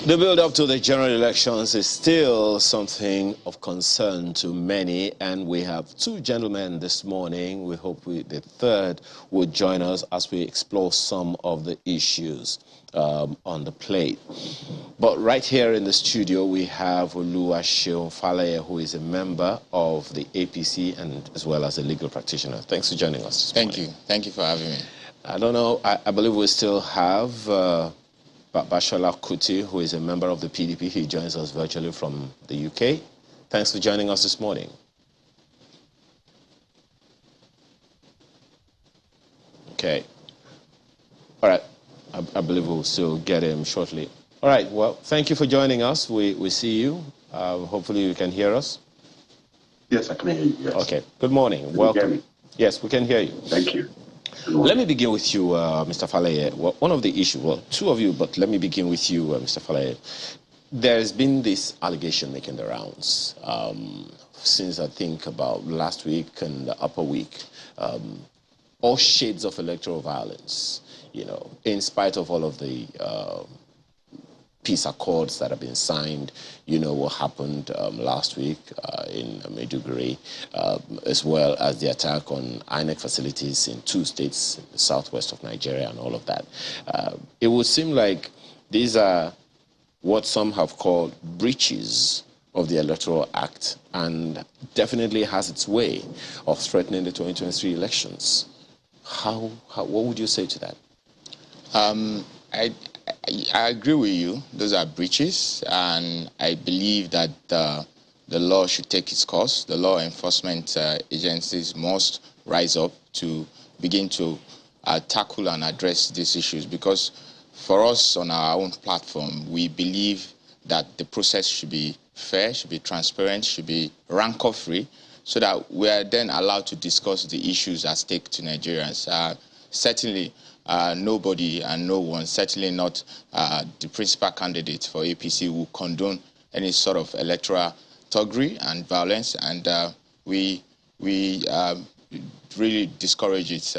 The build-up to the general elections is still something of concern to many, and we have two gentlemen this morning. We hope the third will join us as we explore some of the issues on the plate. But right here in the studio, we have Oluwaseun Falaye, who is a member of the APC and as well as a legal practitioner. Thanks for joining us this morning. Thank you. Thank you for having me. I don't know, I believe we still have Bashola Kuti, who is a member of the PDP. He joins us virtually from the UK. Thanks for joining us this morning. Okay. All right. I believe we'll still get him shortly. All right. Well, thank you for joining us. We see you. Hopefully you can hear us. Yes, I can hear you. Yes. Okay. Good morning. Welcome. Yes, we can hear you. Thank you. Let me begin with you, Mr. Falaye. Well, one of the issues, well, two of you, but let me begin with you, Mr. Falaye. There's been this allegation making the rounds since I think about last week and the upper week. All shades of electoral violence, you know, in spite of all of the peace accords that have been signed. You know what happened last week in Maiduguri, as well as the attack on INEC facilities in 2 states in the southwest of Nigeria and all of that. It would seem like these are what some have called breaches of the Electoral Act, and definitely has its way of threatening the 2023 elections. What would you say to that? I agree with you. Those are breaches, and I believe that the law should take its course. The law enforcement agencies must rise up to begin to tackle and address these issues, because for us on our own platform, we believe that the process should be fair, should be transparent, should be rancor-free, so that we are then allowed to discuss the issues at stake to Nigerians. Certainly, nobody and no one, certainly not the principal candidate for APC, will condone any sort of electoral thuggery and violence, and we really discourage it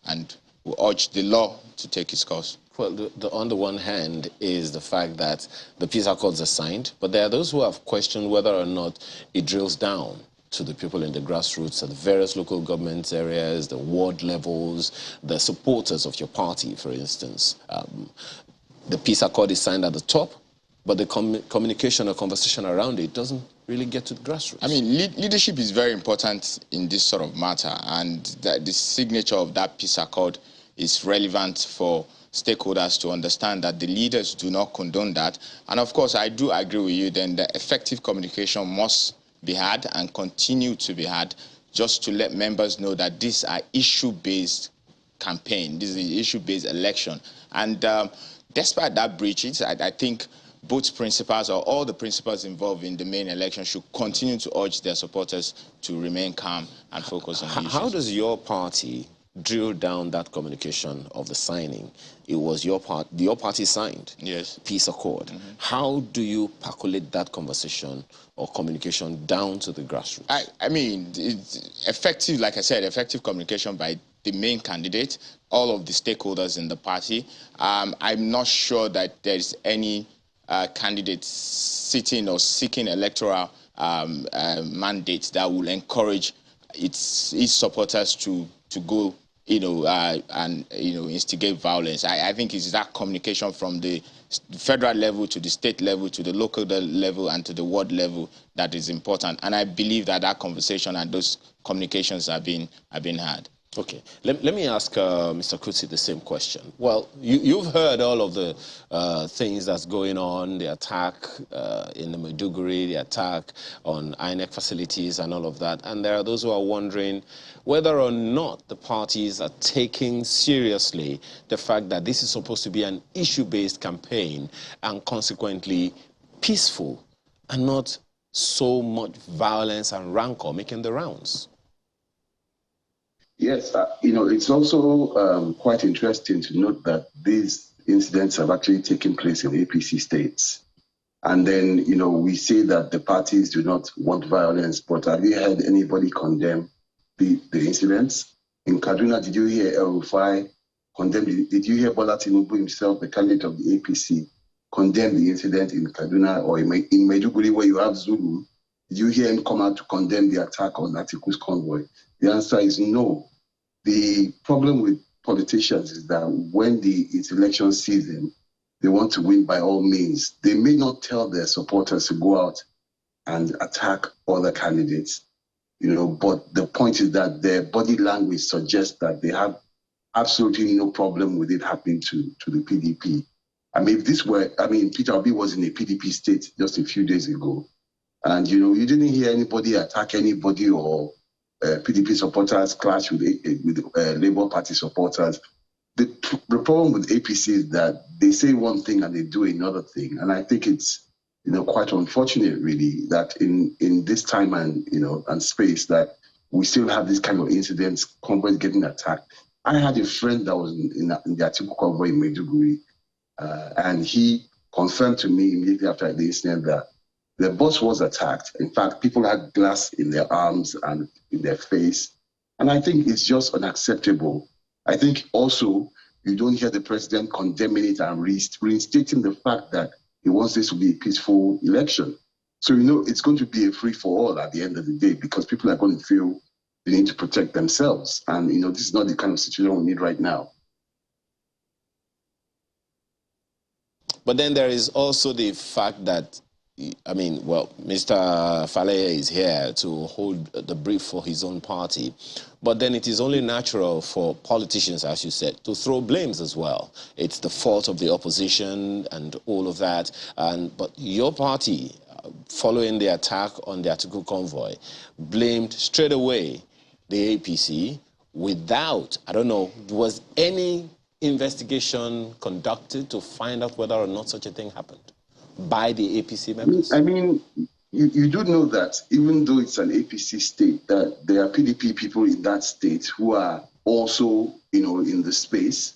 and we urge the law to take its course. Well, on the one hand is the fact that the peace accords are signed, but there are those who have questioned whether or not it drills down to the people in the grassroots at the various local government areas, the ward levels, the supporters of your party, for instance. The peace accord is signed at the top, but the communication or conversation around it doesn't really get to the grassroots. I mean, leadership is very important in this sort of matter, and the signature of that peace accord is relevant for stakeholders to understand that the leaders do not condone that. And of course, I do agree with you, then the effective communication must be had and continue to be had, just to let members know that these are issue-based campaign. This is an issue-based election. And despite that breaches, I think both principals or all the principals involved in the main election should continue to urge their supporters to remain calm and focus on the issues. How does your party drill down that communication of the signing? It was your party signed. Yes. Peace accord. Mm-hmm. How do you percolate that conversation or communication down to the grassroots? I mean, it's effective, like I said, effective communication by the main candidate, all of the stakeholders in the party. I'm not sure that there's any candidate sitting or seeking electoral mandates that will encourage its supporters to go, and instigate violence. I think it's that communication from the federal level to the state level to the local level and to the ward level that is important. And I believe that conversation and those communications are being had. Okay. Let me ask Mr. Kutsi the same question. Well, you've heard all of the things that's going on, the attack in the Maiduguri, the attack on INEC facilities and all of that. And there are those who are wondering whether or not the parties are taking seriously the fact that this is supposed to be an issue-based campaign and consequently peaceful and not so much violence and rancor making the rounds. Yes, it's also quite interesting to note that these incidents have actually taken place in APC states. And then, we say that the parties do not want violence, but have you heard anybody condemn the incidents? In Kaduna, did you hear El Rufai condemn? Did you hear Bola Tinubu himself, the candidate of the APC, condemn the incident in Kaduna or in Maiduguri where you have Zulu? Did you hear him come out to condemn the attack on Atiku's convoy? The answer is no. The problem with politicians is that when it's election season, they want to win by all means. They may not tell their supporters to go out and attack other candidates, but the point is that their body language suggests that they have absolutely no problem with it happening to the PDP. I mean, Peter Obi was in a PDP state just a few days ago, and you didn't hear anybody attack anybody or PDP supporters clash with Labour Party supporters. The problem with APC is that they say one thing and they do another thing, and I think it's quite unfortunate, really, that in this time and space that we still have this kind of incidents, convoys getting attacked. I had a friend that was in the Atiku convoy in Maiduguri, and he confirmed to me immediately after the incident that the bus was attacked. In fact, people had glass in their arms and in their face. And I think it's just unacceptable. I think also you don't hear the president condemning it and reinstating the fact that he wants this to be a peaceful election. So, it's going to be a free-for-all at the end of the day because people are going to feel they need to protect themselves. And, this is not the kind of situation we need right now. But then there is also the fact that, Mr. Faleye is here to hold the brief for his own party. But then it is only natural for politicians, as you said, to throw blames as well. It's the fault of the opposition and all of that. But your party, following the attack on the Atiku convoy, blamed straight away the APC without, I don't know, was any investigation conducted to find out whether or not such a thing happened by the APC members? You do know that even though it's an APC state, that there are PDP people in that state who are also, in the space.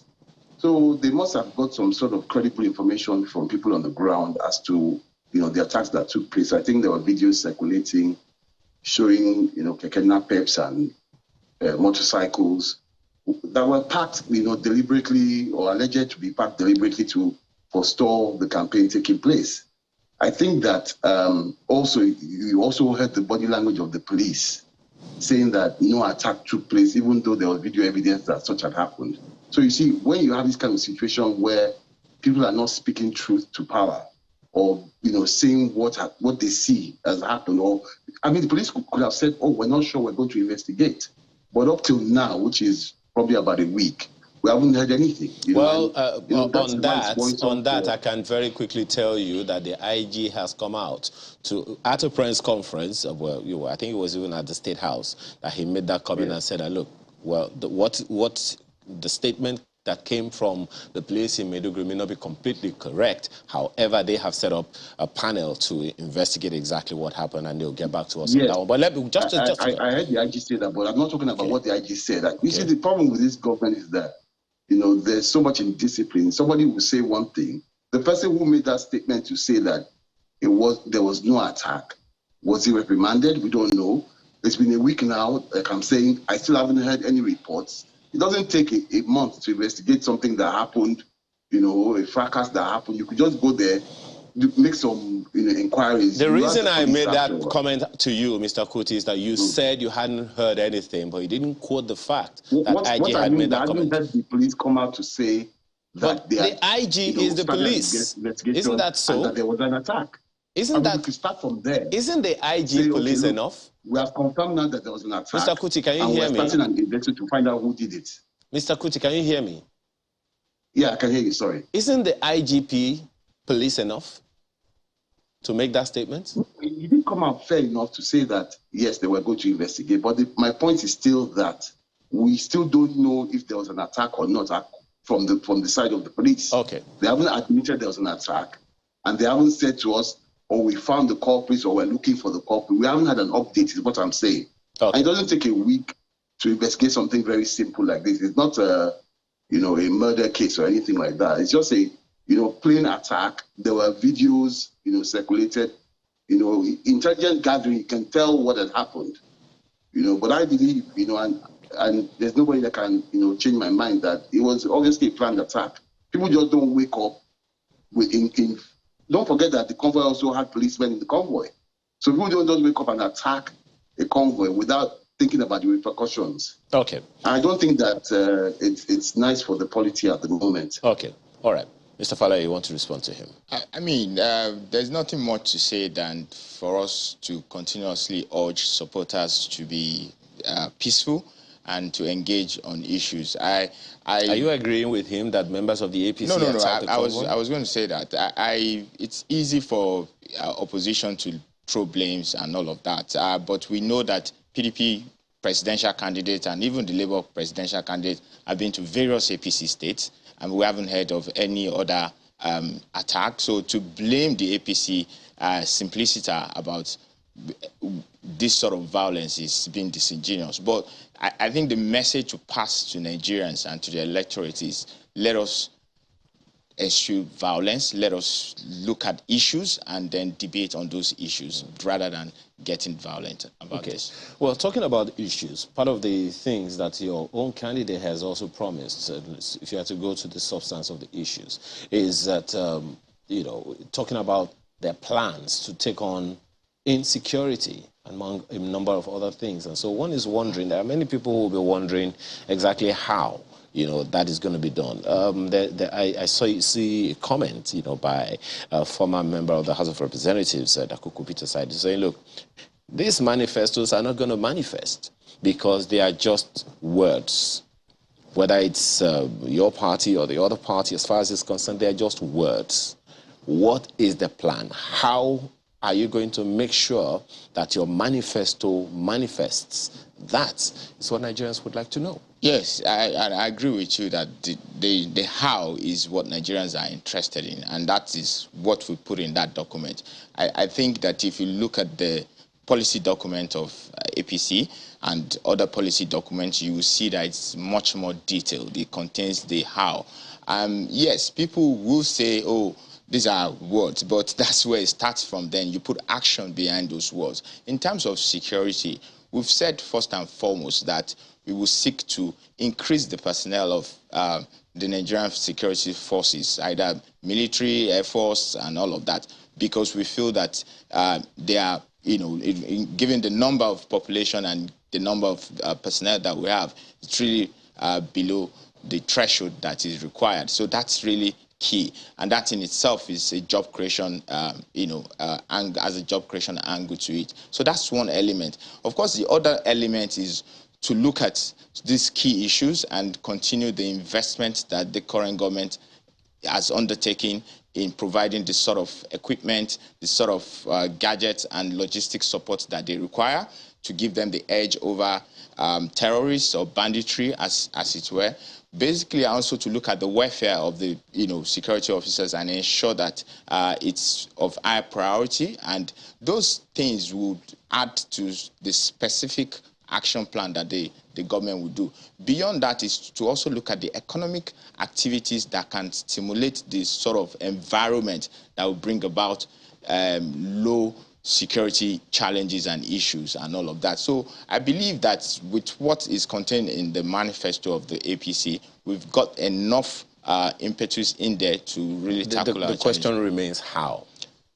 So they must have got some sort of credible information from people on the ground as to, the attacks that took place. I think there were videos circulating showing, kekena peps and motorcycles that were parked, deliberately or alleged to be parked deliberately to forestall the campaign taking place. I think that also you also heard the body language of the police saying that no attack took place, even though there was video evidence that such had happened. So you see, when you have this kind of situation where people are not speaking truth to power, or saying what they see has happened, or the police could have said, "Oh, we're not sure, we're going to investigate," but up till now, which is probably about a week, we haven't heard anything. On that, I can very quickly tell you that the IG has come out at a press conference. I think it was even at the State House that he made that comment and said, "Look, what the statement that came from the police in Maiduguri may not be completely correct. However, they have set up a panel to investigate exactly what happened, and they'll get back to us on that one." But let me I heard the IG say that, but I'm not talking about what the IG said. You see, the problem with this government is that there's so much indiscipline. Somebody will say one thing. The person who made that statement to say that there was no attack, was he reprimanded? We don't know. It's been a week now. Like I'm saying, I still haven't heard any reports. It doesn't take a month to investigate something that happened, a fracas that happened. You could just go there, make some inquiries. The reason I made that comment to you, Mr. Kuti, is that you said you hadn't heard anything, but you didn't quote the fact that IG had made that comment. I didn't heard the police come out to say that the IG is the police. Isn't that so? And that there was an attack. We could start from there. Isn't the IG police enough? We have confirmed now that there was an attack. Mr. Kuti, can you hear me? We're starting an investigation to find out who did it. Mr. Kuti, can you hear me? Yeah, I can hear you, sorry. Isn't the IGP police enough to make that statement? He didn't come out fair enough to say that, yes, they were going to investigate. But my point is still that we still don't know if there was an attack or not from the side of the police. Okay. They haven't admitted there was an attack, and they haven't said to us, "Oh, we found the culprits," or "We're looking for the culprit." We haven't had an update, is what I'm saying. Okay. And it doesn't take a week to investigate something very simple like this. It's not a murder case or anything like that. It's just a plain attack. There were videos circulated. Intelligence gathering, you can tell what had happened. But I believe and there's nobody that can change my mind that it was obviously a planned attack. People just don't wake up don't forget that the convoy also had policemen in the convoy. So people don't just wake up and attack a convoy without thinking about the repercussions. Okay. I don't think that it's nice for the polity at the moment. Okay. All right. Mr. Fala, you want to respond to him? I mean, there's nothing more to say than for us to continuously urge supporters to be peaceful and to engage on issues. Are you agreeing with him that members of the APC No. I was going to say that it's easy for opposition to throw blames and all of that, but we know that PDP presidential candidate and even the Labour presidential candidate have been to various APC states, and we haven't heard of any other attack. So to blame the APC simplicity about this sort of violence is being disingenuous. But I think the message to pass to Nigerians and to the electorate is, let us eschew violence, let us look at issues and then debate on those issues rather than getting violent about this. Well, talking about issues, part of the things that your own candidate has also promised, if you had to go to the substance of the issues, is that, you know, talking about their plans to take on insecurity among a number of other things. And so one is wondering, there are many people who will be wondering exactly how, you know, that is going to be done. I see a comment, you know, by a former member of the House of Representatives, Dakuku Peter Side, saying, look, these manifestos are not going to manifest because they are just words. Whether it's your party or the other party, as far as it's concerned, they are just words. What is the plan? How are you going to make sure that your manifesto manifests? That is what Nigerians would like to know. Yes, I agree with you that the how is what Nigerians are interested in, and that is what we put in that document. I think that if you look at the policy document of APC and other policy documents, you will see that it's much more detailed. It contains the how. Yes, people will say, oh, these are words, but that's where it starts from. Then you put action behind those words. In terms of security, we've said first and foremost that we will seek to increase the personnel of the Nigerian security forces, either military, air force, and all of that, because we feel that they are, you know, given the number of population and the number of personnel that we have, it's really below the threshold that is required. So that's really key, and that in itself is a job creation, and as a job creation angle to it. So that's one element. Of course, the other element is to look at these key issues and continue the investment that the current government has undertaken in providing the sort of equipment, the sort of gadgets and logistic support that they require to give them the edge over terrorists or banditry, as it were. Basically, also to look at the welfare of the security officers and ensure that it's of high priority, and those things would add to the specific action plan that the government would do. Beyond that is to also look at the economic activities that can stimulate this sort of environment that will bring about low security challenges and issues and all of that. So I believe that with what is contained in the manifesto of the APC, we've got enough impetus in there to really tackle our The question remains how.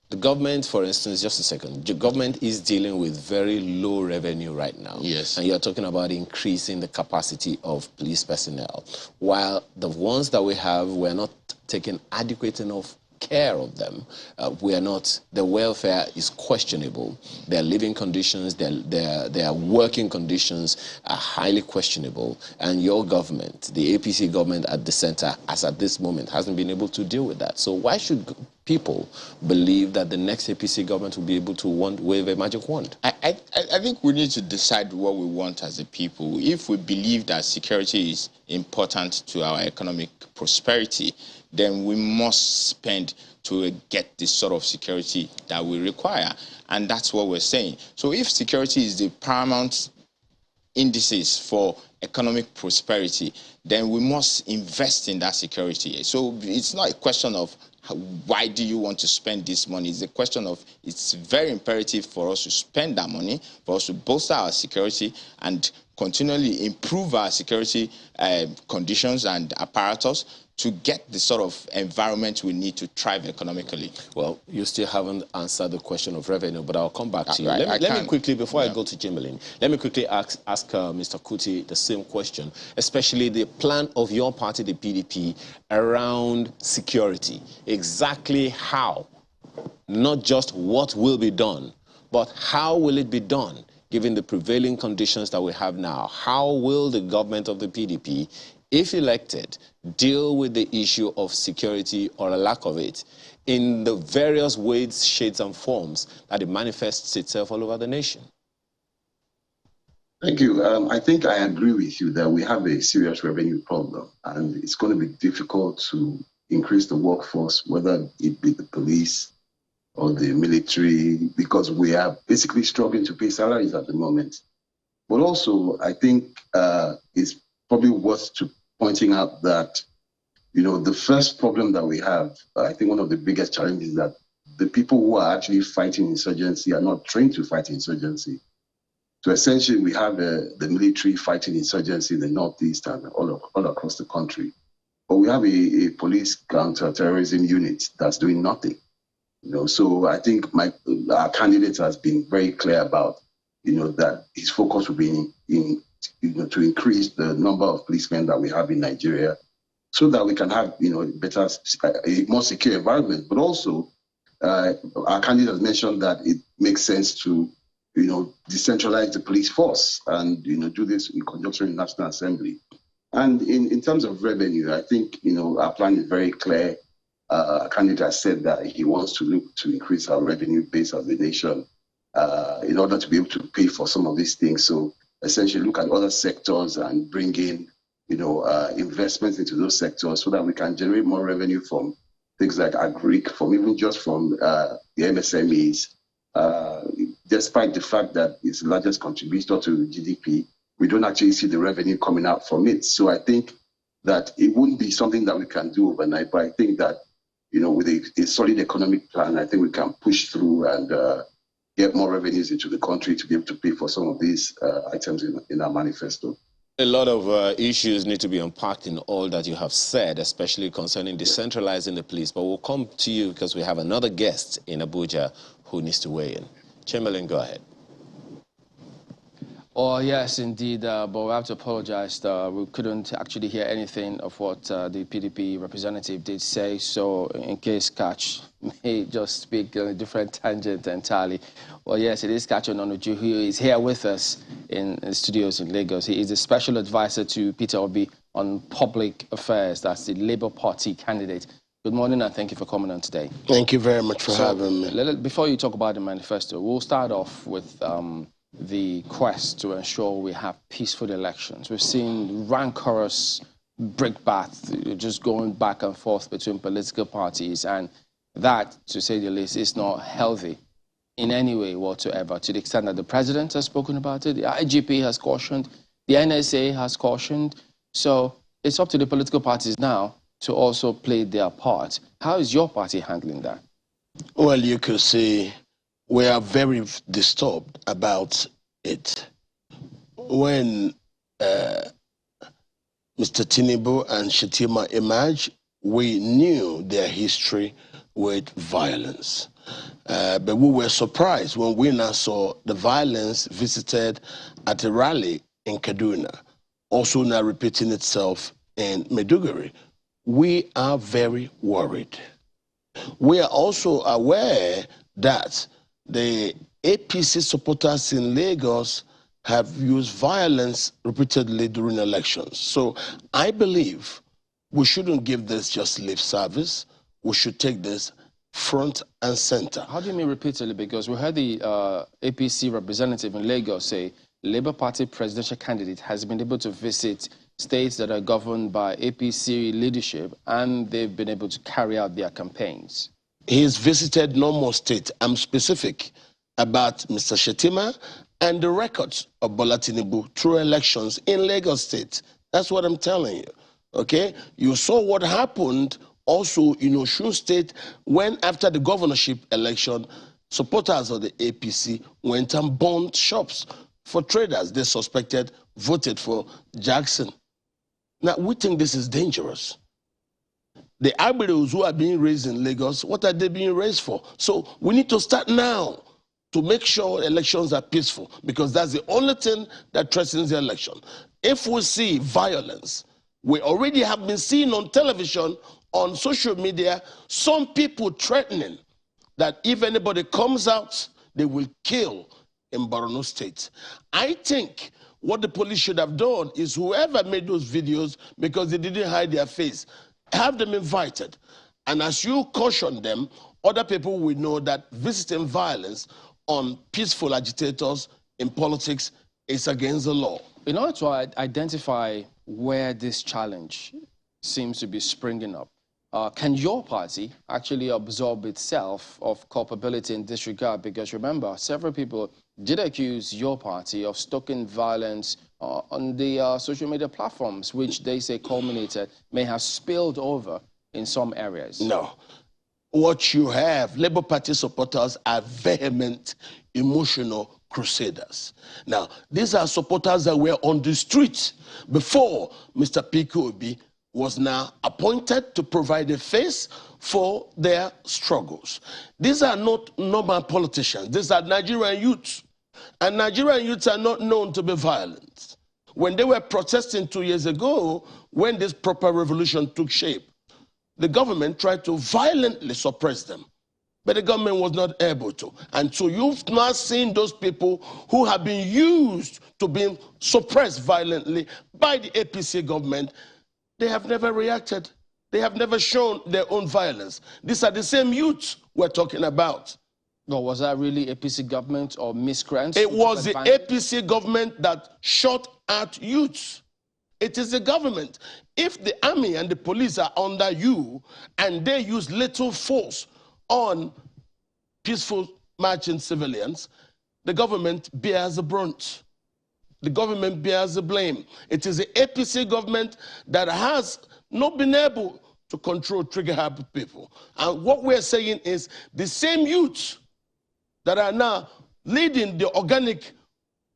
The government, for instance, just a second, the government is dealing with very low revenue right now. Yes. And you're talking about increasing the capacity of police personnel. While the ones that we have, we're not taking adequate enough care of them. The welfare is questionable. Their living conditions, their working conditions are highly questionable. And your government, the APC government at the center, as at this moment, hasn't been able to deal with that. So why should people believe that the next APC government will be able to wave a magic wand? I think we need to decide what we want as a people. If we believe that security is important to our economic prosperity, then we must spend to get the sort of security that we require. And that's what we're saying. So if security is the paramount indices for economic prosperity, then we must invest in that security. So it's not a question of why do you want to spend this money? It's a question of, it's very imperative for us to spend that money, for us to bolster our security and continually improve our security conditions and apparatus to get the sort of environment we need to thrive economically. Well, you still haven't answered the question of revenue, but I'll come back to you. Let me quickly, before I go to Jimmerlin, let me quickly ask Mr. Kuti the same question, especially the plan of your party, the PDP, around security. Exactly how, not just what will be done, but how will it be done, given the prevailing conditions that we have now? How will the government of the PDP, if elected, deal with the issue of security or a lack of it in the various ways, shades, and forms that it manifests itself all over the nation? Thank you. I think I agree with you that we have a serious revenue problem, and it's going to be difficult to increase the workforce, whether it be the police or the military, because we are basically struggling to pay salaries at the moment. But also, I think it's probably worth pointing out that, you know, the first problem that we have, I think one of the biggest challenges is that the people who are actually fighting insurgency are not trained to fight insurgency. So essentially, we have the military fighting insurgency in the Northeast and all across the country. But we have a police counter-terrorism unit that's doing nothing. You know, so I think our candidate has been very clear about, you know, that his focus will be to increase the number of policemen that we have in Nigeria, so that we can have, you know, a more secure environment. But also, our candidate has mentioned that it makes sense to, you know, decentralize the police force and, you know, do this in conjunction with the National Assembly. And in terms of revenue, I think, you know, our plan is very clear. Our candidate has said that he wants to look to increase our revenue base as a nation in order to be able to pay for some of these things. So essentially look at other sectors and bring in, you know, investments into those sectors so that we can generate more revenue from things like agric, even just from the MSMEs. Despite the fact that it's the largest contributor to GDP, we don't actually see the revenue coming out from it. So I think that it wouldn't be something that we can do overnight, but I think that, you know, with a solid economic plan, I think we can push through and get more revenues into the country to be able to pay for some of these items in our manifesto. A lot of issues need to be unpacked in all that you have said, especially concerning decentralizing the police. But we'll come to you because we have another guest in Abuja who needs to weigh in. Chamberlain, go ahead. Oh, yes, indeed, but we have to apologize. We couldn't actually hear anything of what the PDP representative did say, so in case Catch may just speak on a different tangent entirely. Well, yes, it is Catch Ononuju, who is here with us in the studios in Lagos. He is a special advisor to Peter Obi on public affairs. That's the Labour Party candidate. Good morning, and thank you for coming on today. Thank you very much for having me. Before you talk about the manifesto, we'll start off with the quest to ensure we have peaceful elections. We've seen rancorous brickbats just going back and forth between political parties, and that, to say the least, is not healthy in any way whatsoever, to the extent that the president has spoken about it, the IGP has cautioned, the NSA has cautioned. So it's up to the political parties now to also play their part. How is your party handling that? Well, you could say we are very disturbed about it. When Mr. Tinubu and Shetima emerged, we knew their history with violence. But we were surprised when we now saw the violence visited at a rally in Kaduna, also now repeating itself in Maiduguri. We are very worried. We are also aware that the APC supporters in Lagos have used violence repeatedly during elections. So I believe we shouldn't give this just lip service. We should take this front and center. How do you mean repeatedly? Because we heard the APC representative in Lagos say Labour Party presidential candidate has been able to visit states that are governed by APC leadership, and they've been able to carry out their campaigns. He's visited no more states. I'm specific about Mr. Shetima and the records of Bola Tinubu through elections in Lagos State. That's what I'm telling you, okay? You saw what happened also in Osun State when, after the governorship election, supporters of the APC went and burned shops for traders they suspected voted for Jackson. Now, we think this is dangerous. The arbitraries who are being raised in Lagos, what are they being raised for? So we need to start now to make sure elections are peaceful, because that's the only thing that threatens the election. If we see violence, we already have been seeing on television, on social media, some people threatening that if anybody comes out, they will kill in Borno State. I think what the police should have done is whoever made those videos, because they didn't hide their face, have them invited. And as you caution them, other people will know that visiting violence on peaceful agitators in politics is against the law. In order to identify where this challenge seems to be springing up, can your party actually absorb itself of culpability in this regard? Because remember, several people did accuse your party of stoking violence on the social media platforms, which they say culminated, may have spilled over in some areas. No. What you have, Labour Party supporters are vehement, emotional crusaders. Now, these are supporters that were on the street before Mr. P.K.O.B. was now appointed to provide a face for their struggles. These are not normal politicians. These are Nigerian youths. And Nigerian youths are not known to be violent. When they were protesting 2 years ago, when this proper revolution took shape, the government tried to violently suppress them. But the government was not able to. And so you've now seen those people who have been used to being suppressed violently by the APC government. They have never reacted. They have never shown their own violence. These are the same youths we're talking about. No, was that really APC government or miscreants? It was the APC government that shot at youths. It is the government. If the army and the police are under you and they use little force on peaceful marching civilians, the government bears the brunt. The government bears the blame. It is the APC government that has not been able to control trigger-happy people. And what we're saying is the same youths that are now leading the organic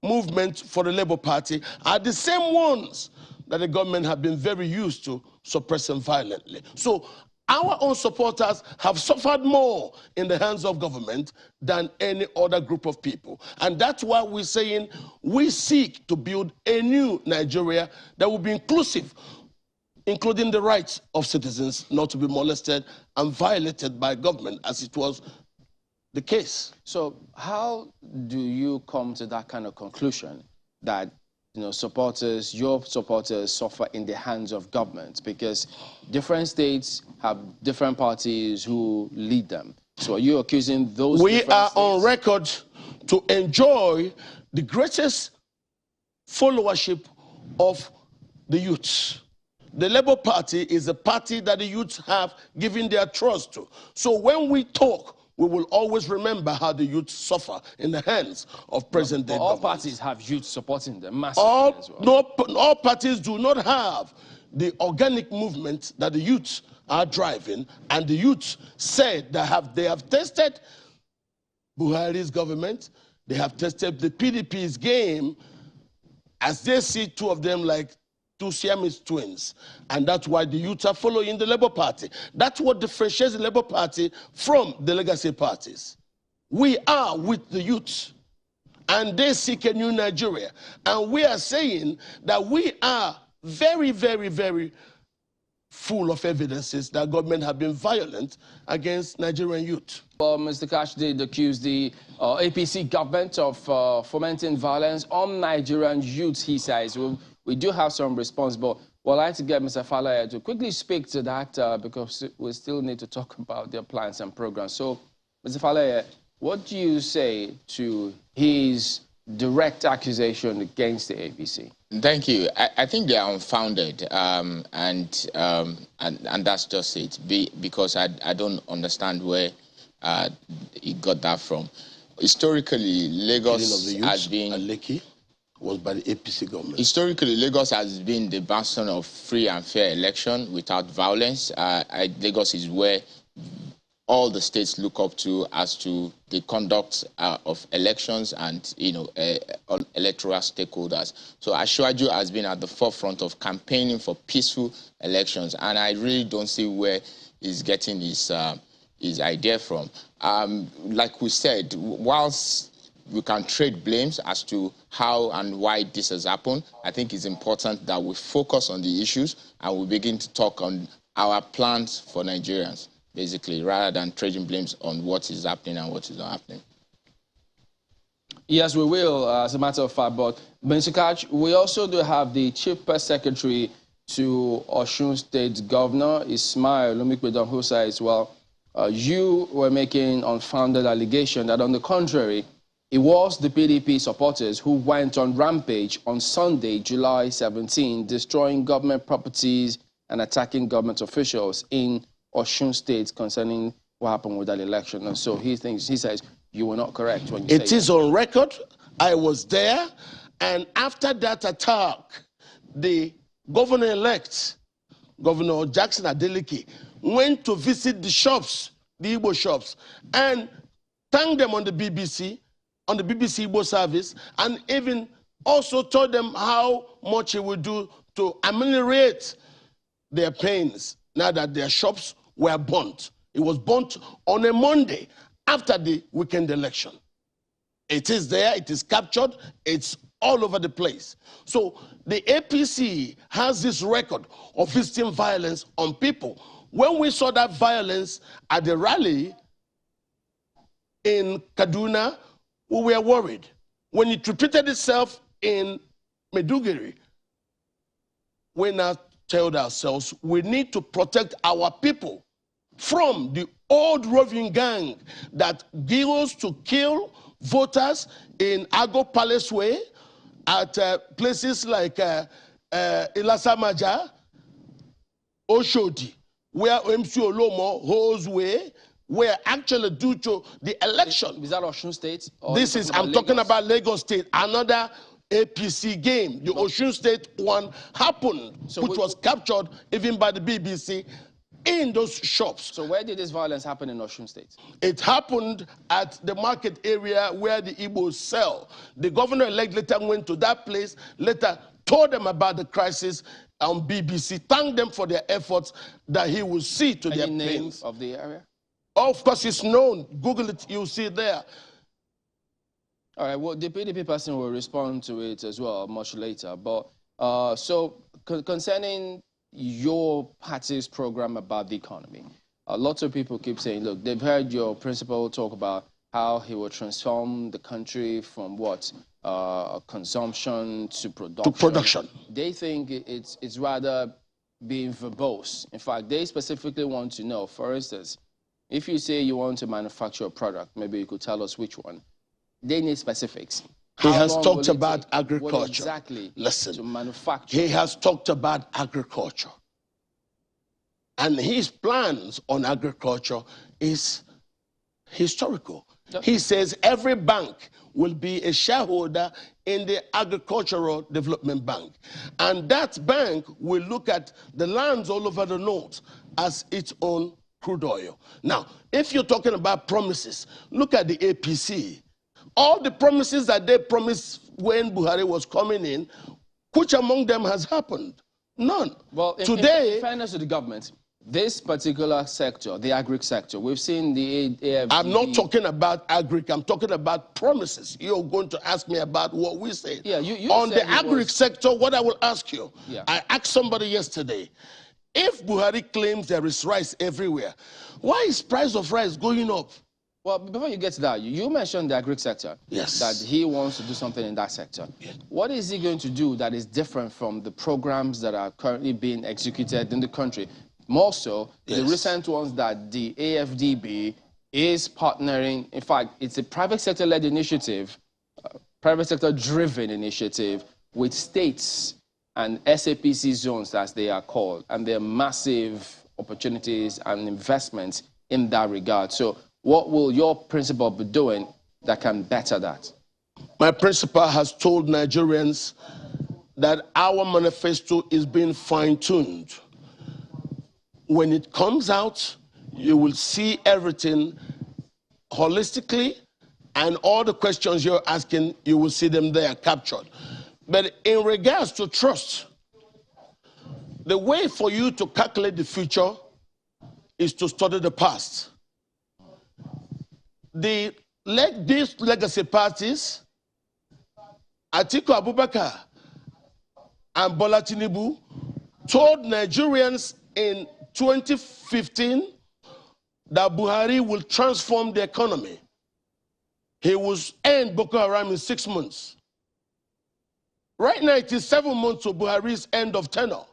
movement for the Labour Party are the same ones that the government have been very used to suppressing violently. So our own supporters have suffered more in the hands of government than any other group of people. And that's why we're saying we seek to build a new Nigeria that will be inclusive, including the rights of citizens not to be molested and violated by government, as it was the case. So how do you come to that kind of conclusion that your supporters suffer in the hands of government? Because different states have different parties who lead them. So are you accusing those? We are on record to enjoy the greatest followership of the youths. The Labour Party is a party that the youths have given their trust to. So when we talk, we will always remember how the youth suffer in the hands of present-day government. All parties have youth supporting them massively as well. All parties do not have the organic movement that the youths are driving, and the youths said that they have tested Buhari's government, they have tested the PDP's game, as they see two of them like two Siamese twins, and that's why the youths are following the Labour Party. That's what differentiates the Labour Party from the legacy parties. We are with the youths, and they seek a new Nigeria. And we are saying that we are very, very, very full of evidences that government have been violent against Nigerian youth. Well, Mr. Cash did accuse the APC government of fomenting violence on Nigerian youths, he says. We do have some response, but we'd like to get Mr. Falaya to quickly speak to that because we still need to talk about their plans and programs. So, Mr. Falaya, what do you say to his direct accusation against the APC? Thank you. I think they are unfounded, and that's just it. Because I don't understand where he got that from. Historically, Lagos has been was by the APC government. Historically, Lagos has been the bastion of free and fair election without violence. Lagos is where all the states look up to as to the conduct of elections and, electoral stakeholders. So Ashwaju has been at the forefront of campaigning for peaceful elections, and I really don't see where he's getting his idea from. Like we said, whilst we can trade blames as to how and why this has happened, I think it's important that we focus on the issues and we begin to talk on our plans for Nigerians, basically, rather than trading blames on what is happening and what is not happening. Yes, we will, as a matter of fact. But, Mr. Kach, we also do have the Chief Press Secretary to Osun State Governor, Ismail Lumikbedon, who says, well, you were making unfounded allegation that, on the contrary, it was the PDP supporters who went on rampage on Sunday, July 17, destroying government properties and attacking government officials in Osun State concerning what happened with that election. And so he says you were not correct when you say it is on record. I was there, and after that attack, the governor-elect, Governor Jackson Adeleke, went to visit the shops, the Igbo shops, and thanked them on the BBC Igbo service, and even also told them how much he would do to ameliorate their pains now that their shops were burnt. It was burnt on a Monday after the weekend election. It is there, it is captured, it's all over the place. So the APC has this record of visiting violence on people. When we saw that violence at the rally in Kaduna, we were worried. When it repeated itself in Maiduguri, we now told ourselves we need to protect our people from the old roving gang that goes to kill voters in Ago Palace Way, at places like Ilasamaja, Oshodi, where MC Olomo holds way, where actually due to the election. Is that Osun State? This is, I'm talking about Lagos State, another APC game. The Osun State one happened, which was captured even by the BBC in those shops. So where did this violence happen in Osun State? It happened at the market area where the Igbos sell. The governor-elect later went to that place, later told them about the crisis on BBC, thanked them for their efforts that he will see to their pains. Any name of the area? Of course, it's known. Google it, you'll see it there. All right, well, the PDP person will respond to it as well much later. But concerning your party's program about the economy, lots of people keep saying, look, they've heard your principal talk about how he will transform the country from what, consumption to production. They think it's rather being verbose. In fact, they specifically want to know, for instance, if you say you want to manufacture a product, maybe you could tell us which one. They need specifics. He has talked about agriculture. What exactly Listen, to manufacture? He has talked about agriculture. And his plans on agriculture is historical. Yep. He says every bank will be a shareholder in the Agricultural Development Bank. And that bank will look at the lands all over the north as its own crude oil. Now, if you're talking about promises, look at the APC. All the promises that they promised when Buhari was coming in, which among them has happened? None. Well, in fairness to the government, this particular sector, the agri sector, we've seen the AFD... I'm not talking about agri, I'm talking about promises. You're going to ask me about what we said. Yeah, you on the agri sector, what I will ask you, yeah. I asked somebody yesterday, if Buhari claims there is rice everywhere, why is price of rice going up? Well, before you get to that, you mentioned the agri sector. Yes. That he wants to do something in that sector. Yeah. What is he going to do that is different from the programs that are currently being executed in the country? More so, yes, the recent ones that the AFDB is partnering. In fact, it's a private sector-led initiative, private sector-driven initiative with states and SAPC zones, as they are called, and there are massive opportunities and investments in that regard. So what will your principal be doing that can better that? My principal has told Nigerians that our manifesto is being fine-tuned. When it comes out, you will see everything holistically, and all the questions you're asking, you will see them there captured. But in regards to trust, the way for you to calculate the future is to study the past. These legacy parties, Atiku Abubakar and Bola Tinubu, told Nigerians in 2015 that Buhari will transform the economy. He will end Boko Haram in 6 months. Right now, it is 7 months to Buhari's end of tenure.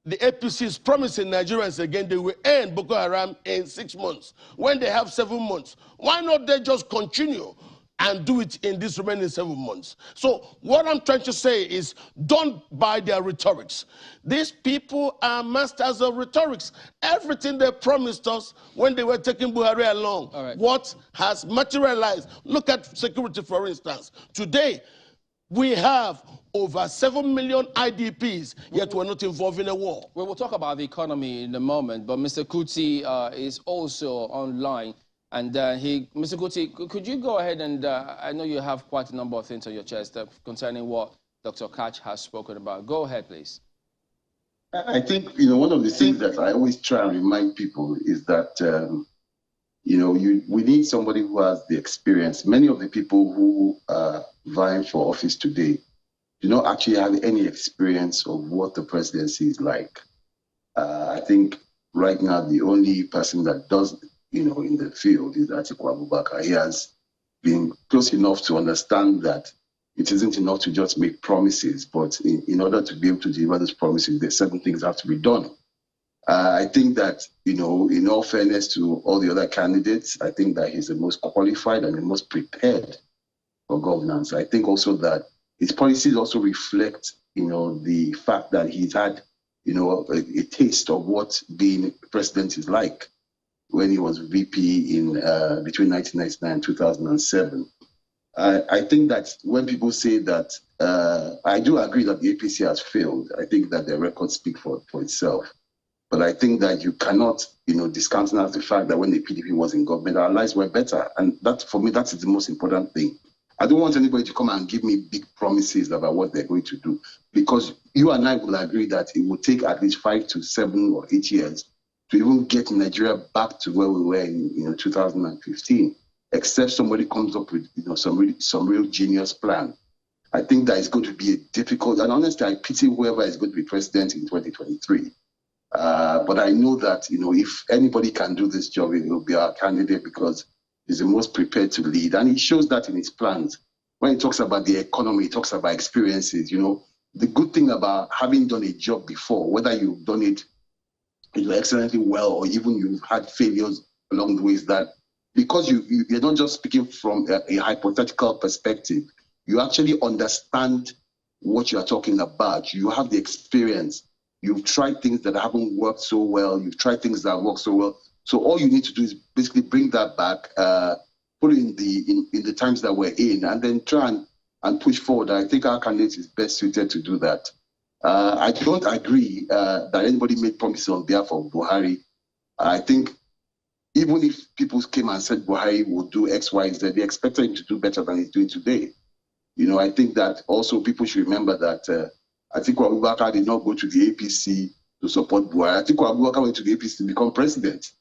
The APC is promising Nigerians again they will end Boko Haram in 6 months when they have 7 months. Why not they just continue and do it in this remaining 7 months? So what I'm trying to say is don't buy their rhetorics. These people are masters of rhetorics. Everything they promised us when they were taking Buhari along, what has materialized? Look at security, for instance. Today, we have over 7 million IDPs, yet we're not involved in a war. We will talk about the economy in a moment, but Mr. Kuti is also online. And Mr. Kuti, could you go ahead and, I know you have quite a number of things on your chest concerning what Dr. Kach has spoken about. Go ahead, please. I think, one of the things that I always try and remind people is that, we need somebody who has the experience. Many of the people who are vying for office today do not actually have any experience of what the presidency is like. I think right now the only person that does, in the field is Atiku Abubakar. He has been close enough to understand that it isn't enough to just make promises, but in order to be able to deliver those promises, there's certain things that have to be done. I think that, in all fairness to all the other candidates, I think that he's the most qualified and the most prepared for governance. I think also that his policies also reflect, the fact that he's had, a taste of what being president is like when he was VP in between 1999 and 2007. I think that when people say that, I do agree that the APC has failed. I think that their records speak for itself. But I think that you cannot, discountenance the fact that when the PDP was in government, our lives were better. And that, for me, that is the most important thing. I don't want anybody to come and give me big promises about what they're going to do, because you and I will agree that it will take at least 5 to 7 or 8 years to even get Nigeria back to where we were in 2015, except somebody comes up with some real genius plan. I think that it's going to be a difficult, and honestly, I pity whoever is going to be president in 2023. But I know that, if anybody can do this job, it will be our candidate, because he's the most prepared to lead. And he shows that in his plans. When he talks about the economy, he talks about experiences. The good thing about having done a job before, whether you've done it excellently well or even you've had failures along the way, is that because you're not just speaking from a hypothetical perspective, you actually understand what you're talking about. You have the experience. You've tried things that haven't worked so well. You've tried things that work so well. So all you need to do is basically bring that back, put it in the times that we're in, and then try and push forward. I think our candidate is best suited to do that. I don't agree that anybody made promises on behalf of Buhari. I think even if people came and said Buhari will do X, Y, Z, they expected him to do better than he's doing today. I think that also people should remember that Atiku Abubakar did not go to the APC to support Buhari. Atiku Abubakar went to the APC to become president.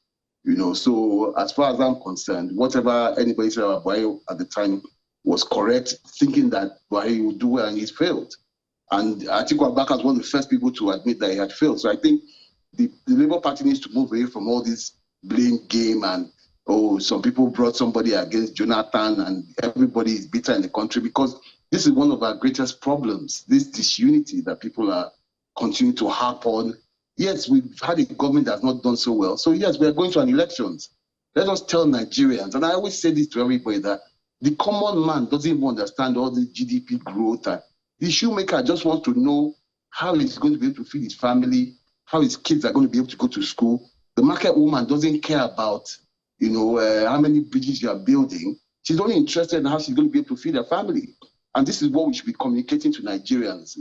So as far as I'm concerned, whatever anybody said about Buhari at the time was correct, thinking that Buhari would do well, and he's failed. And Atiku Abubakar was one of the first people to admit that he had failed. So I think the Labour Party needs to move away from all this blame game and, some people brought somebody against Jonathan and everybody is bitter in the country, because this is one of our greatest problems, this disunity that people are continuing to harp on. Yes, we've had a government that's not done so well. So yes, we are going to an elections. Let us tell Nigerians, and I always say this to everybody, that the common man doesn't even understand all the GDP growth. The shoemaker just wants to know how he's going to be able to feed his family, how his kids are going to be able to go to school. The market woman doesn't care about, how many bridges you are building. She's only interested in how she's going to be able to feed her family. And this is what we should be communicating to Nigerians,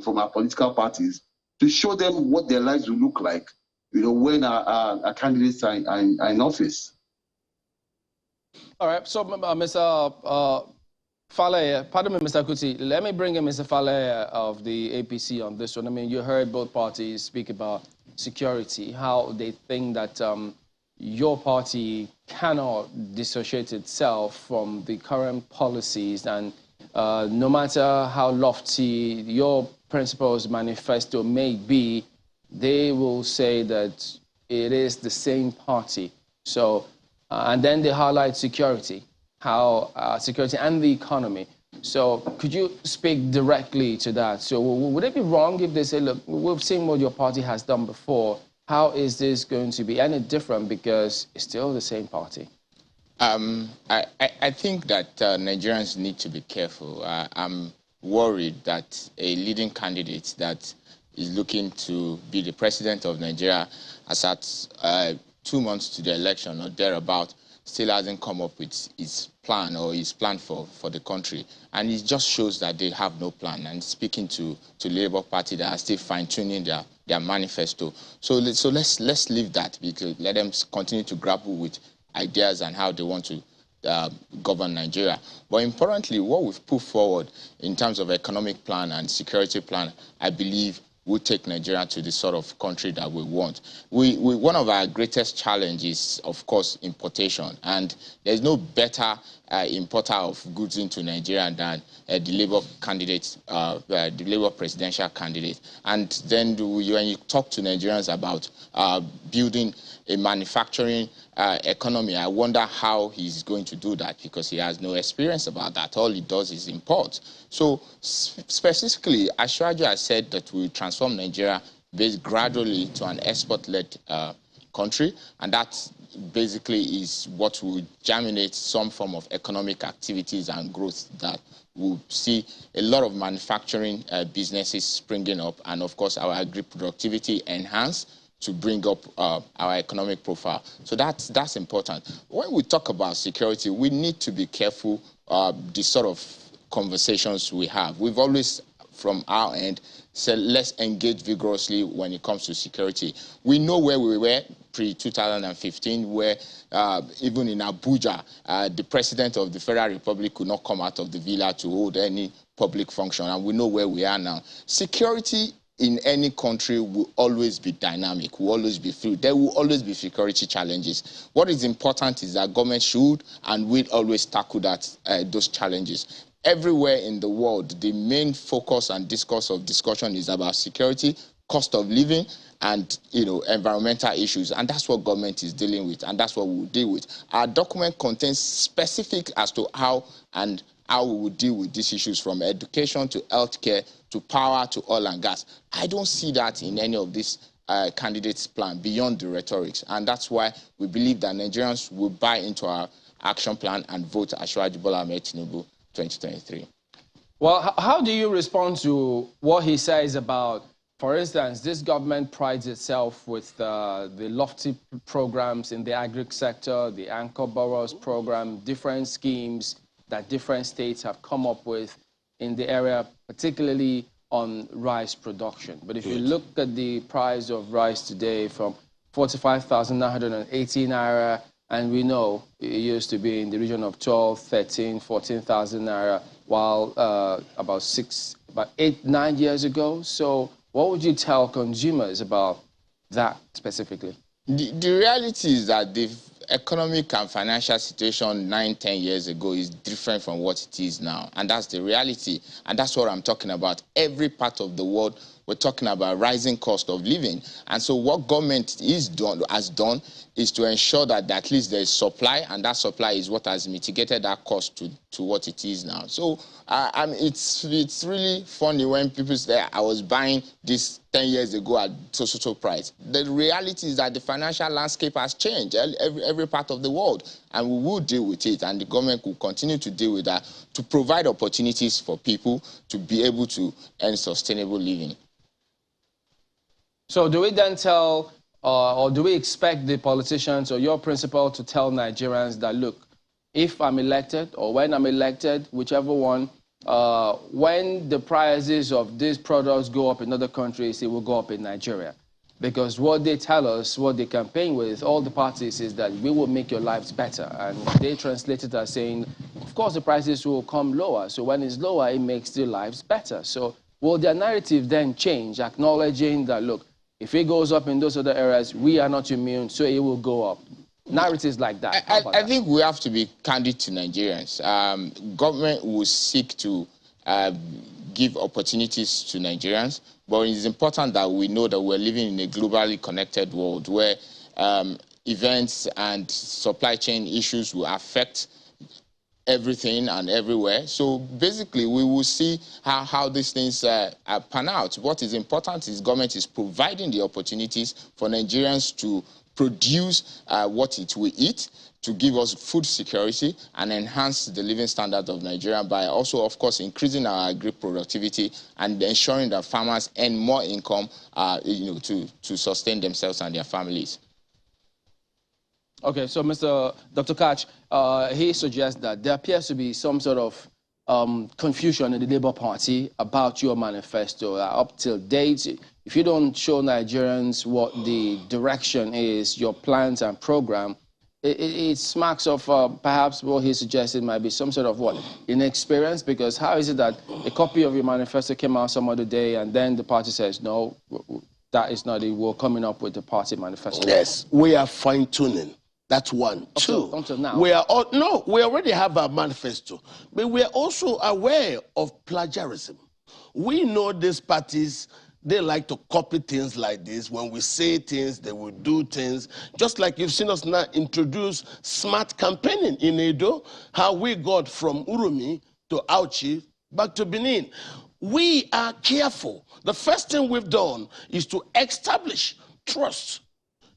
from our political parties, to show them what their lives will look like when our candidates are in office. All right. So, Mr. Faleye, pardon me, Mr. Kuti, let me bring in Mr. Faleye of the APC on this one. I mean, you heard both parties speak about security, how they think that your party cannot dissociate itself from the current policies, and no matter how lofty your principles manifesto may be, they will say that it is the same party. So, and then they highlight security, how security and the economy. So could you speak directly to that? So would it be wrong if they say, look, we've seen what your party has done before. How is this going to be any different because it's still the same party? I think that Nigerians need to be careful. I'm worried that a leading candidate that is looking to be the president of Nigeria as at 2 months to the election or thereabout still hasn't come up with his plan or his plan for the country. And it just shows that they have no plan. And speaking to Labour Party that are still fine-tuning their manifesto. So let's leave that, because let them continue to grapple with ideas and how they want to govern Nigeria. But importantly, what we've put forward in terms of economic plan and security plan, I believe will take Nigeria to the sort of country that we want. One of our greatest challenges, of course, importation. And there's no better importer of goods into Nigeria than the Labour candidate, the Labour presidential candidate. And then when you talk to Nigerians about building a manufacturing economy, I wonder how he's going to do that, because he has no experience about that. All he does is import. So specifically, Ashwaju has said that we transform Nigeria based gradually to an export-led country, and that basically is what will germinate some form of economic activities and growth that we'll see a lot of manufacturing businesses springing up, and of course our agri-productivity enhanced to bring up our economic profile. So that's important. When we talk about security, we need to be careful the sort of conversations we have. We've always, from our end, said let's engage vigorously when it comes to security. We know where we were pre-2015, where even in Abuja, the president of the Federal Republic could not come out of the villa to hold any public function, and we know where we are now. Security in any country will always be dynamic, will always be fluid. There will always be security challenges. What is important is that government should and will always tackle those challenges. Everywhere in the world, the main focus and discussion is about security, cost of living, and environmental issues, and that's what government is dealing with, and that's what we'll deal with. Our document contains specific as to how we will deal with these issues, from education to healthcare to power to oil and gas. I don't see that in any of these candidates' plan beyond the rhetorics, and that's why we believe that Nigerians will buy into our action plan and vote Ashwaju Bola Ahmed Tinubu 2023. Well, how do you respond to what he says about, for instance, this government prides itself with the lofty programs in the agri sector, the Anchor Boroughs program, different schemes that different states have come up with in the area, particularly on rice production. But if you look at the price of rice today, from 45,918 naira, and we know it used to be in the region of 12, 13, 14,000 naira, while about 8, 9 years ago. So what would you tell consumers about that specifically? The reality is that the economic and financial situation 9, 10 years ago is different from what it is now. And that's the reality. And that's what I'm talking about. Every part of the world, we're talking about rising cost of living. And so what government has done is to ensure that at least there is supply, and that supply is what has mitigated that cost to what it is now. So it's really funny when people say, I was buying this 10 years ago at so price. The reality is that the financial landscape has changed every part of the world, and we will deal with it, and the government will continue to deal with that to provide opportunities for people to be able to earn sustainable living. So do we then tell, or do we expect the politicians or your principal to tell Nigerians that, look, if I'm elected or when I'm elected, whichever one, when the prices of these products go up in other countries, it will go up in Nigeria? Because what they tell us, what they campaign with, all the parties, is that we will make your lives better. And they translate it as saying, of course, the prices will come lower. So when it's lower, it makes their lives better. So will their narrative then change, acknowledging that, look, if it goes up in those other areas, we are not immune, so it will go up? Narratives like that. I think we have to be candid to Nigerians. Government will seek to give opportunities to Nigerians, but it is important that we know that we're living in a globally connected world where events and supply chain issues will affect everything and everywhere. So basically, we will see how these things pan out. What is important is government is providing the opportunities for Nigerians to produce what it will eat, to give us food security and enhance the living standard of Nigeria by also, of course, increasing our agri productivity and ensuring that farmers earn more income, to sustain themselves and their families. Okay, so Dr. Kach, he suggests that there appears to be some sort of confusion in the Labour Party about your manifesto. Up till date, if you don't show Nigerians what the direction is, your plans and program, it smacks of perhaps what he suggested might be some sort of inexperience, because how is it that a copy of your manifesto came out some other day and then the party says, no, that is not it, we're coming up with the party manifesto? Yes, we are fine-tuning. That's one. Two, until now. we already have our manifesto, but we are also aware of plagiarism. We know these parties, they like to copy things like this. When we say things, they will do things. Just like you've seen us now introduce smart campaigning in Edo, how we got from Urumi to Auchi back to Benin. We are careful. The first thing we've done is to establish trust.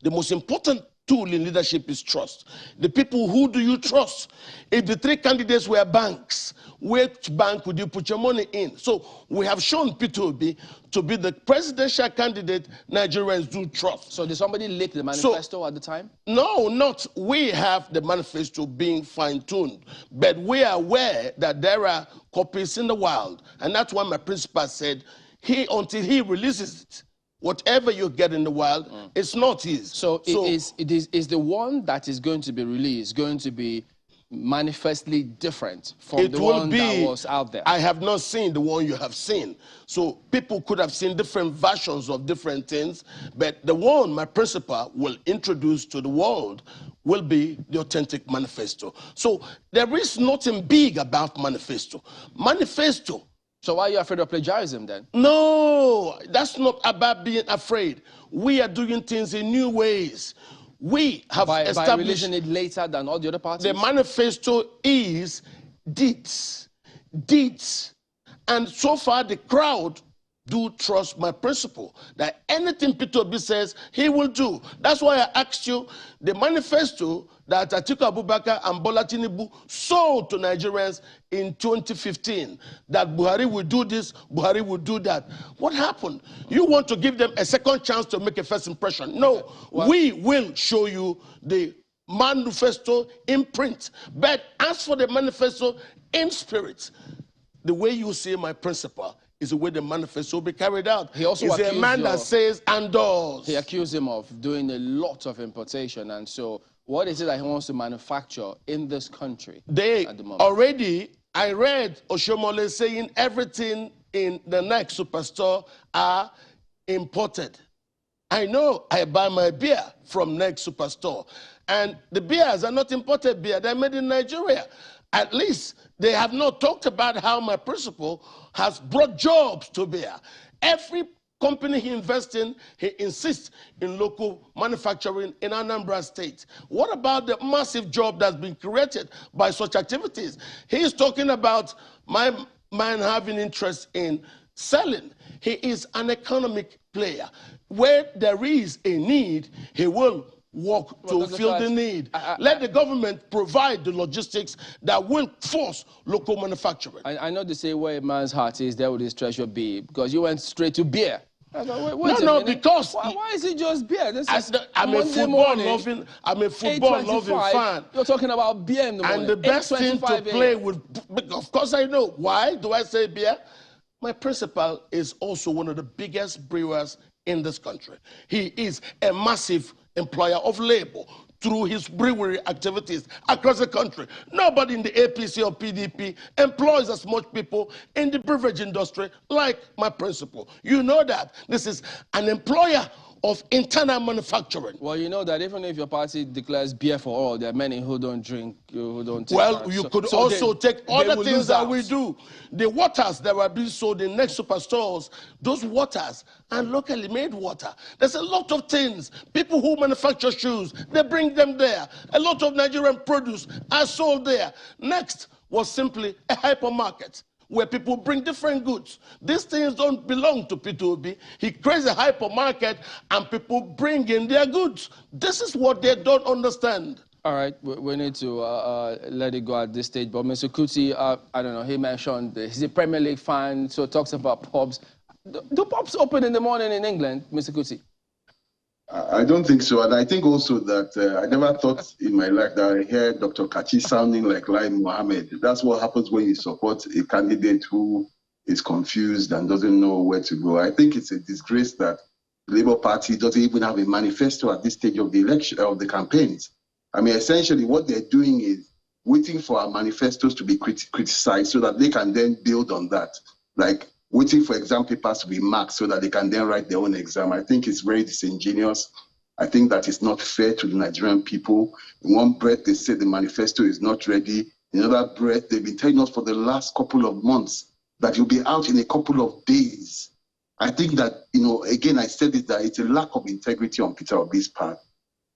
The most important tool in leadership is trust. The people, who do you trust? If the three candidates were banks, which bank would you put your money in? So we have shown Peter Obi to be the presidential candidate Nigerians do trust. So did somebody leak the manifesto at the time? No, not. We have the manifesto being fine-tuned, but we are aware that there are copies in the wild. And that's why my principal said, until he releases it, whatever you get in the wild, it's not his. So is the one that is going to be released going to be manifestly different from the one that was out there? I have not seen the one you have seen. So people could have seen different versions of different things, but the one my principal will introduce to the world will be the authentic manifesto. So there is nothing big about manifesto. Manifesto. So why are you afraid of plagiarism then? No, that's not about being afraid. We are doing things in new ways. We have established... By releasing it later than all the other parties? The manifesto is deeds. Deeds. And so far, the crowd do trust my principle, that anything Peter Obi says, he will do. That's why I asked you, the manifesto that Atiku Abubakar and Bola Tinubu sold to Nigerians in 2015, that Buhari will do this, Buhari will do that. What happened? You want to give them a second chance to make a first impression. No, we will show you the manifesto in print. But as for the manifesto in spirit, the way you see my principle is the way the manifesto will be carried out. He also is a man that says and does. He accused him of doing a lot of importation, and so what is it that he wants to manufacture in this country at the moment? Already, I read Oshomole saying everything in the next superstore are imported. I know I buy my beer from next superstore, and the beers are not imported beer, they're made in Nigeria. At least they have not talked about how my principle has brought jobs to bear. Every company he invests in, he insists in local manufacturing in Anambra State. What about the massive job that's been created by such activities? He's talking about my man having interest in selling. He is an economic player. Where there is a need, he will work to fill the need. Let the government provide the logistics that will force local manufacturing. I know they say where a man's heart is, there will his treasure be, because you went straight to beer. Because why is it just beer? I'm a football-loving fan. You're talking about beer in the morning. And the best thing to play with, of course I know. Why do I say beer? My principal is also one of the biggest brewers in this country. He is a massive employer of labor through his brewery activities across the country. Nobody in the APC or PDP employs as much people in the beverage industry like my principal. You know that. This is an employer of internal manufacturing. Well, you know that even if your party declares beer for all, there are many who don't drink, who don't take Well, part. you could also take other things that we do. The waters that were being sold in next superstores, those waters are locally made water. There's a lot of things. People who manufacture shoes, they bring them there. A lot of Nigerian produce are sold there. Next was simply a hypermarket where people bring different goods. These things don't belong to P2B. He creates a hypermarket and people bring in their goods. This is what they don't understand. All right, we need to let it go at this stage. But Mr. Kuti, I don't know, he mentioned he's a Premier League fan, so talks about pubs. Do pubs open in the morning in England, Mr. Kuti? I don't think so. And I think also that I never thought in my life that I heard Dr. Kachi sounding like Lai Mohammed. That's what happens when you support a candidate who is confused and doesn't know where to go. I think it's a disgrace that the Labour Party doesn't even have a manifesto at this stage of the election, of the campaigns. I mean, essentially what they're doing is waiting for our manifestos to be criticized so that they can then build on that. Like waiting for exam papers to be marked so that they can then write their own exam. I think it's very disingenuous. I think that it's not fair to the Nigerian people. In one breath, they say the manifesto is not ready. In another breath, they've been telling us for the last couple of months that you'll be out in a couple of days. I think that, you know, again, I said it, that it's a lack of integrity on Peter Obi's part.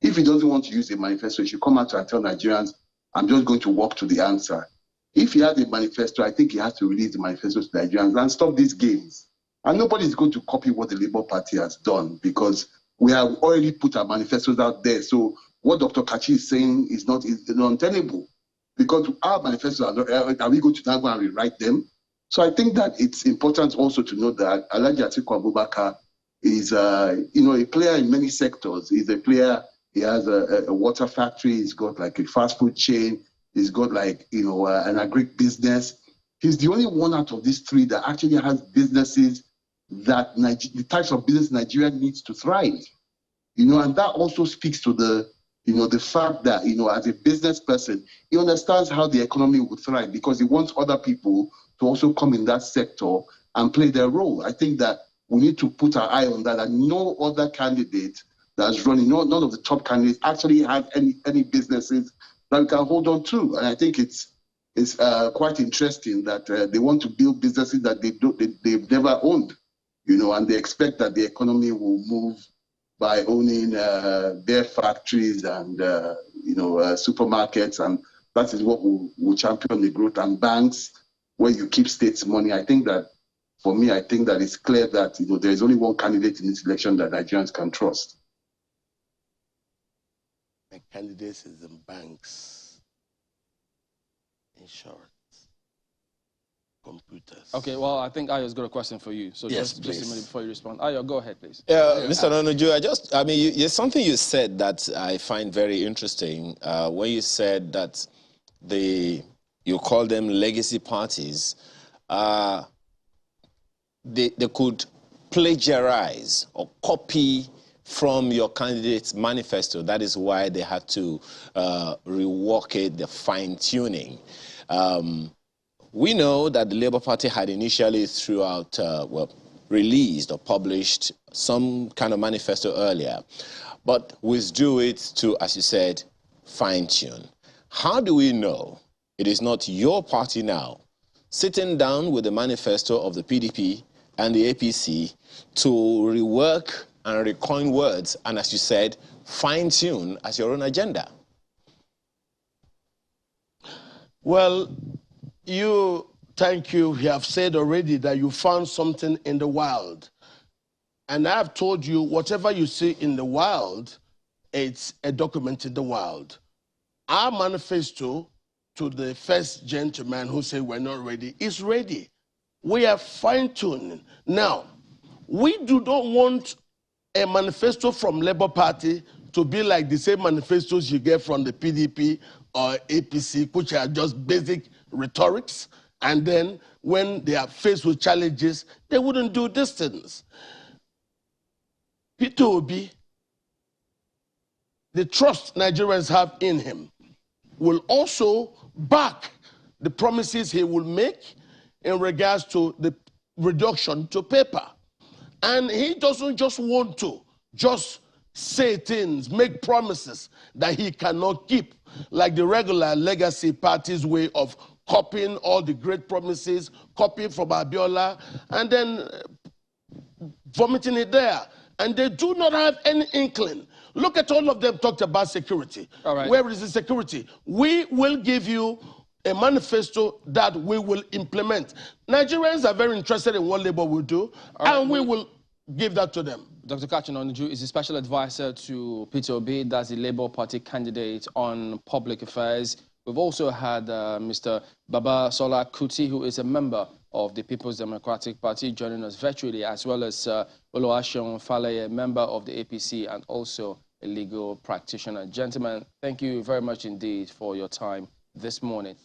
If he doesn't want to use a manifesto, he should come out and tell Nigerians, I'm just going to walk to the answer. If he has a manifesto, I think he has to release the manifesto to Nigerians and stop these games. And nobody's going to copy what the Labour Party has done because we have already put our manifestos out there. So what Dr. Kachi is saying is not untenable because our manifestos are we going to now go and rewrite them? So I think that it's important also to note that Alhaji Atiku Abubakar is a player in many sectors. He's a player. He has a water factory. He's got like a fast food chain. He's got like, an agri business. He's the only one out of these three that actually has businesses that the types of business Nigeria needs to thrive. And that also speaks to the fact that, as a business person, he understands how the economy will thrive because he wants other people to also come in that sector and play their role. I think that we need to put our eye on that, and no other candidate that's running, none of the top candidates actually have any businesses that we can hold on to. And I think it's quite interesting that they want to build businesses that they've never owned, and they expect that the economy will move by owning their factories and supermarkets, and that is what will champion the growth, and banks where you keep states' money. I think that, for me, I think that it's clear that there is only one candidate in this election that Nigerians can trust. The candidates is in banks, insurance, computers. Okay, well, I think Ayo's got a question for you. So yes, just a minute before you respond. Ayo, go ahead, please. Mr. Nonoju, there's something you said that I find very interesting. When you said that you call them legacy parties, they could plagiarize or copy from your candidate's manifesto. That is why they had to rework it, the fine-tuning. We know that the Labour Party had initially released or published some kind of manifesto earlier, but withdrew it to, as you said, fine-tune. How do we know it is not your party now sitting down with the manifesto of the PDP and the APC to rework and recoin words and, as you said, fine-tune as your own agenda? Well, thank you. You have said already that you found something in the wild. And I have told you, whatever you see in the wild, it's a document in the wild. Our manifesto to the first gentleman who said we're not ready is ready. We are fine-tuning. Now, we do not want a manifesto from Labour Party to be like the same manifestos you get from the PDP or APC, which are just basic rhetorics, and then when they are faced with challenges, they wouldn't do these things. Peter Obi, the trust Nigerians have in him, will also back the promises he will make in regards to the reduction to paper. And he doesn't just want to just say things, make promises that he cannot keep, like the regular legacy party's way of copying all the great promises, copying from Abiola, and then vomiting it there. And they do not have any inkling. Look at all of them talked about security. All right. Where is the security? We will give you a manifesto that we will implement. Nigerians are very interested in what Labour will do, and we will give that to them. Dr. Kachin is a special advisor to Peter Obi, that's the Labour Party candidate on public affairs. We've also had Mr. Baba Sola Kuti, who is a member of the People's Democratic Party, joining us virtually, as well as Oluwaseun Faleye, a member of the APC and also a legal practitioner. Gentlemen, thank you very much indeed for your time this morning.